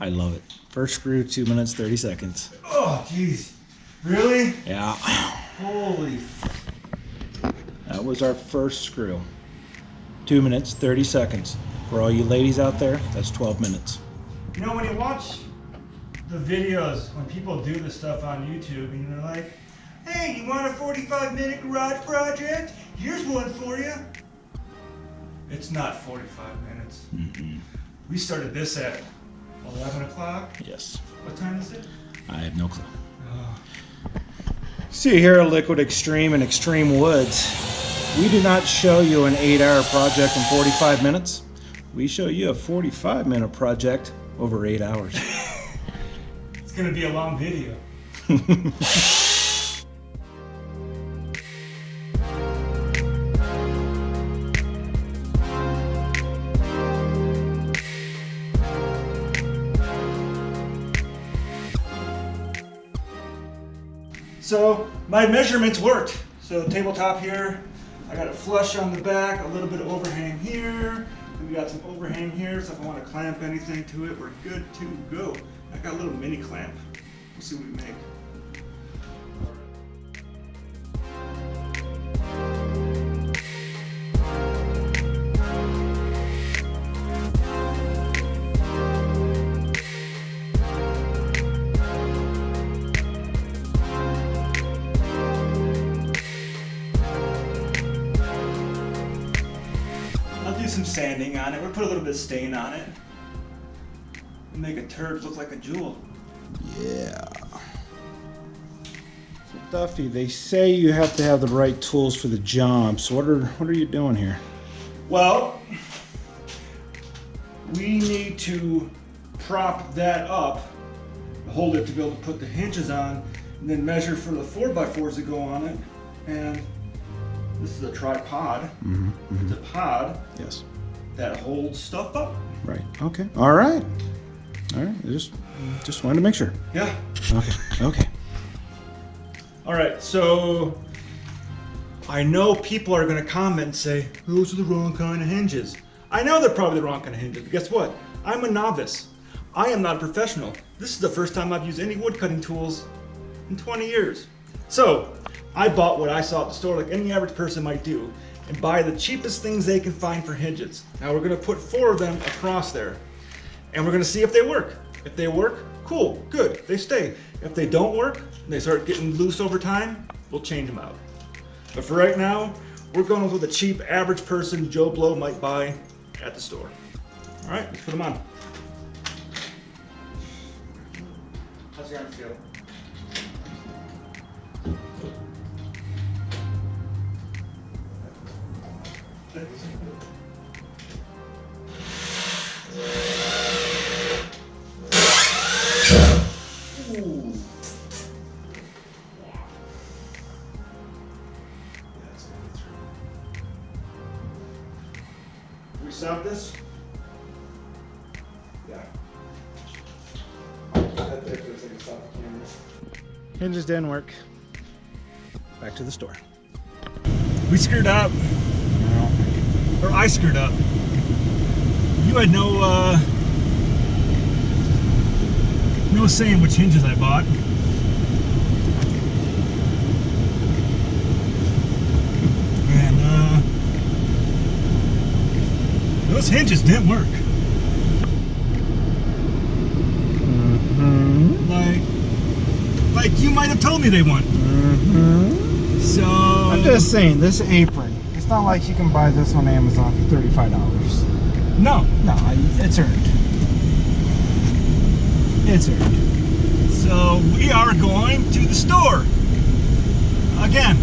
I love it. First screw, 2 minutes, 30 seconds. Oh, jeez. Really? Yeah. Holy. That was our first screw. 2 minutes, 30 seconds. For all you ladies out there, that's 12 minutes. You know, when you watch the videos, when people do this stuff on YouTube, and they're like, hey, you want a 45-minute garage project? Here's one for you. It's not 45 minutes. Mm-hmm. We started this at 11 o'clock. Yes. What time is it? I have no clue. Oh. See here at Liquid Xtreme and Xtreme Woods, we do not show you an 8-hour project in 45 minutes. We show you a 45-minute project over 8 hours. It's going to be a long video. So my measurements worked. So tabletop here, I got it flush on the back, a little bit of overhang here. And we got some overhang here, so if I want to clamp anything to it, we're good to go. I got a little mini clamp. We'll see what we make. Some sanding on it. We'll put a little bit of stain on it and make a turd look like a jewel. Yeah. So Duffy, they say you have to have the right tools for the job. So what are you doing here? Well, we need to prop that up, hold it to be able to put the hinges on, and then measure for the 4x4s that go on it. And this is a tripod. Mm-hmm, mm-hmm. It's a pod. Yes. That holds stuff up. Right. Okay. All right. All right. Just wanted to make sure. Yeah. Okay. Okay. All right. So I know people are going to comment and say, those are the wrong kind of hinges. I know they're probably the wrong kind of hinges, but guess what? I'm a novice. I am not a professional. This is the first time I've used any wood cutting tools in 20 years. So I bought what I saw at the store, like any average person might do, and buy the cheapest things they can find for hinges. Now we're gonna put 4 of them across there, and we're gonna see if they work. If they work, cool, good, they stay. If they don't work, and they start getting loose over time, we'll change them out. But for right now, we're going with what the cheap average person, Joe Blow, might buy at the store. All right, let's put them on. How's your arm feel? Ooh. We stop this? Yeah. Hinges didn't work. Back to the store. We screwed up. Or I screwed up. You had no saying which hinges I bought. And those hinges didn't work. Mm-hmm. Like you might have told me they wouldn't. Mm-hmm. So I'm just saying, this apron, it's not like you can buy this on Amazon for $35. No, It's earned. It's earned. so we are going to the store again.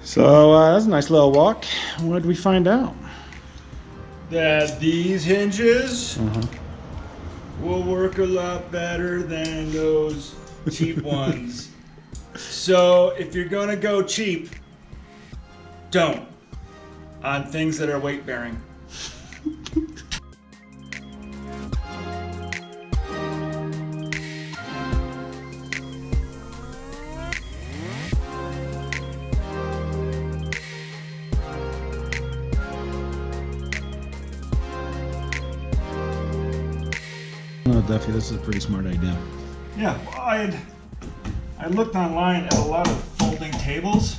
So that's a nice little walk. What did we find out? That these hinges Uh-huh. will work a lot better than those cheap ones. So if you're gonna go cheap, don't on things that are weight bearing. No, Duffy, this is a pretty smart idea. Yeah, well, I looked online at a lot of folding tables,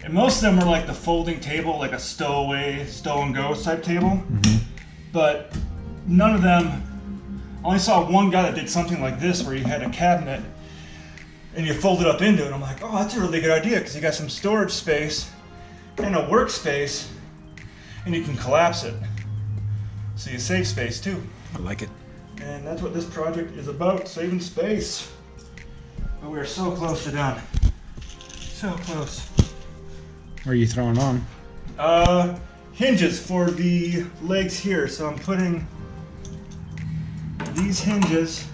and most of them are like the folding table, like a stowaway, stow and go type table. But none of them. I only saw one guy that did something like this, where you had a cabinet and you fold it up into it. I'm like, oh, that's a really good idea because you got some storage space and a workspace, and you can collapse it, so you save space too. I like it. And that's what this project is about, saving space. But we're so close to done. So close. What are you throwing on? Hinges for the legs here. So I'm putting these hinges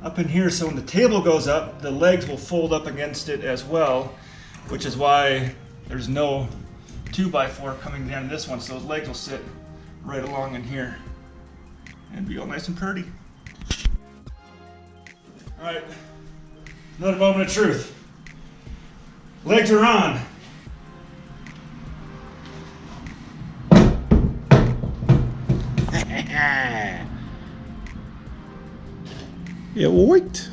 up in here, so when the table goes up, the legs will fold up against it as well, which is why there's no 2x4 coming down this one, so those legs will sit right along in here and be all nice and pretty. All right, another moment of truth. Legs are on. Yeah, wait.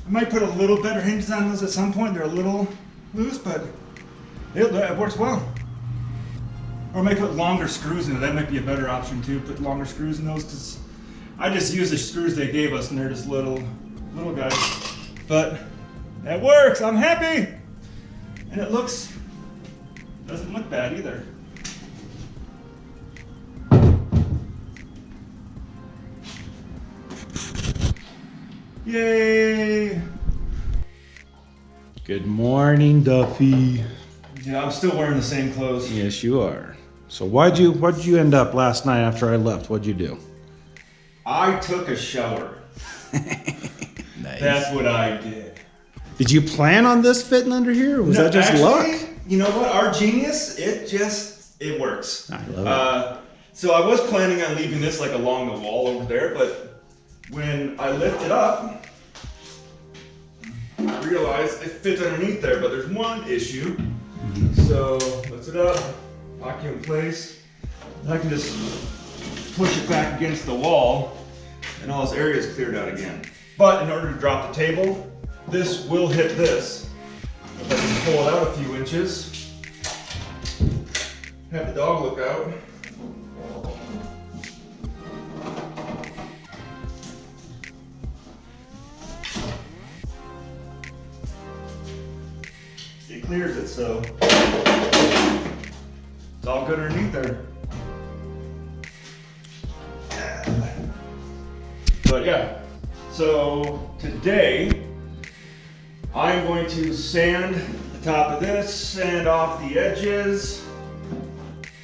I might put a little better hinges on those at some point. They're a little loose, but it works well. Or I might put longer screws in it. That might be a better option too. Put longer screws in those, because I just use the screws they gave us, and they're just little guys. But that works. I'm happy, and it doesn't look bad either. Yay! Good morning, Duffy. Yeah, I'm still wearing the same clothes. Yes, you are. So why'd you end up last night after I left? What'd you do? I took a shower. Nice. That's what I did. Did you plan on this fitting under here, or was that just actually, luck? You know what? Our genius, it works. I love So I was planning on leaving this like along the wall over there, but when I lift it up, I realized it fits underneath there, but there's one issue. So lift it up, lock it in place, and I can just push it back against the wall, and all this area is cleared out again. But in order to drop the table, this will hit this. If I can pull it out a few inches, have the dog look out. It clears it, so it's all good underneath there. But yeah, so today I'm going to sand the top of this, sand off the edges,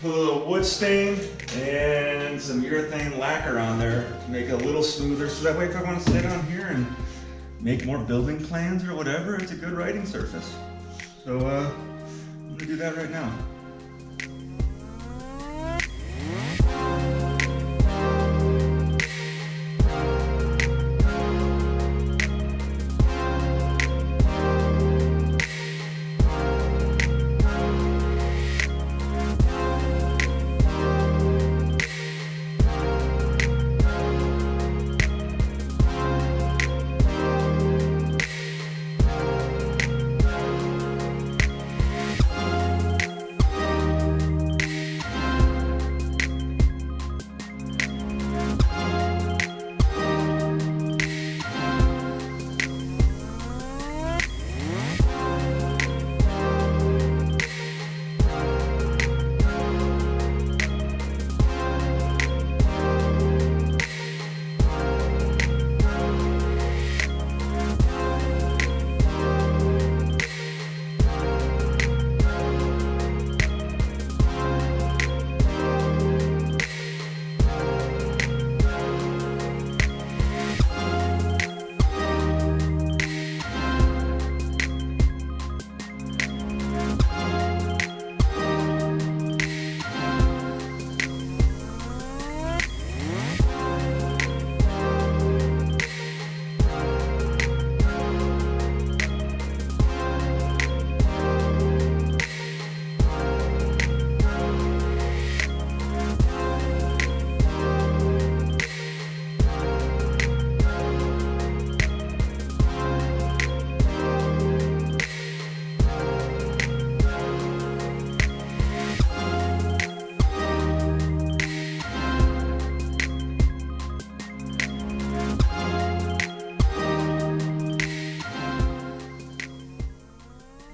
put a little wood stain and some urethane lacquer on there to make it a little smoother, so that way if I want to sit on here and make more building plans or whatever, it's a good writing surface. So I'm gonna do that right now.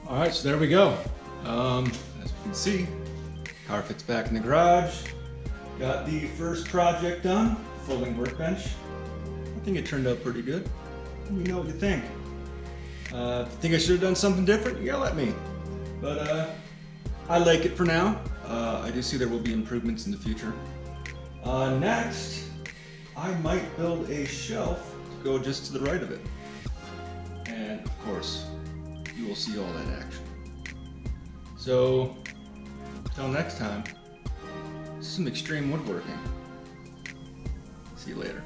All right, so there we go. As you can see, car fits back in the garage. Got the first project done, folding workbench. I think it turned out pretty good. Let me know what you think. If you think I should have done something different, yell at me. But I like it for now. I do see there will be improvements in the future. Next, I might build a shelf to go just to the right of it. And of course, you will see all that action. So, until next time, this is some Xtreme woodworking. See you later.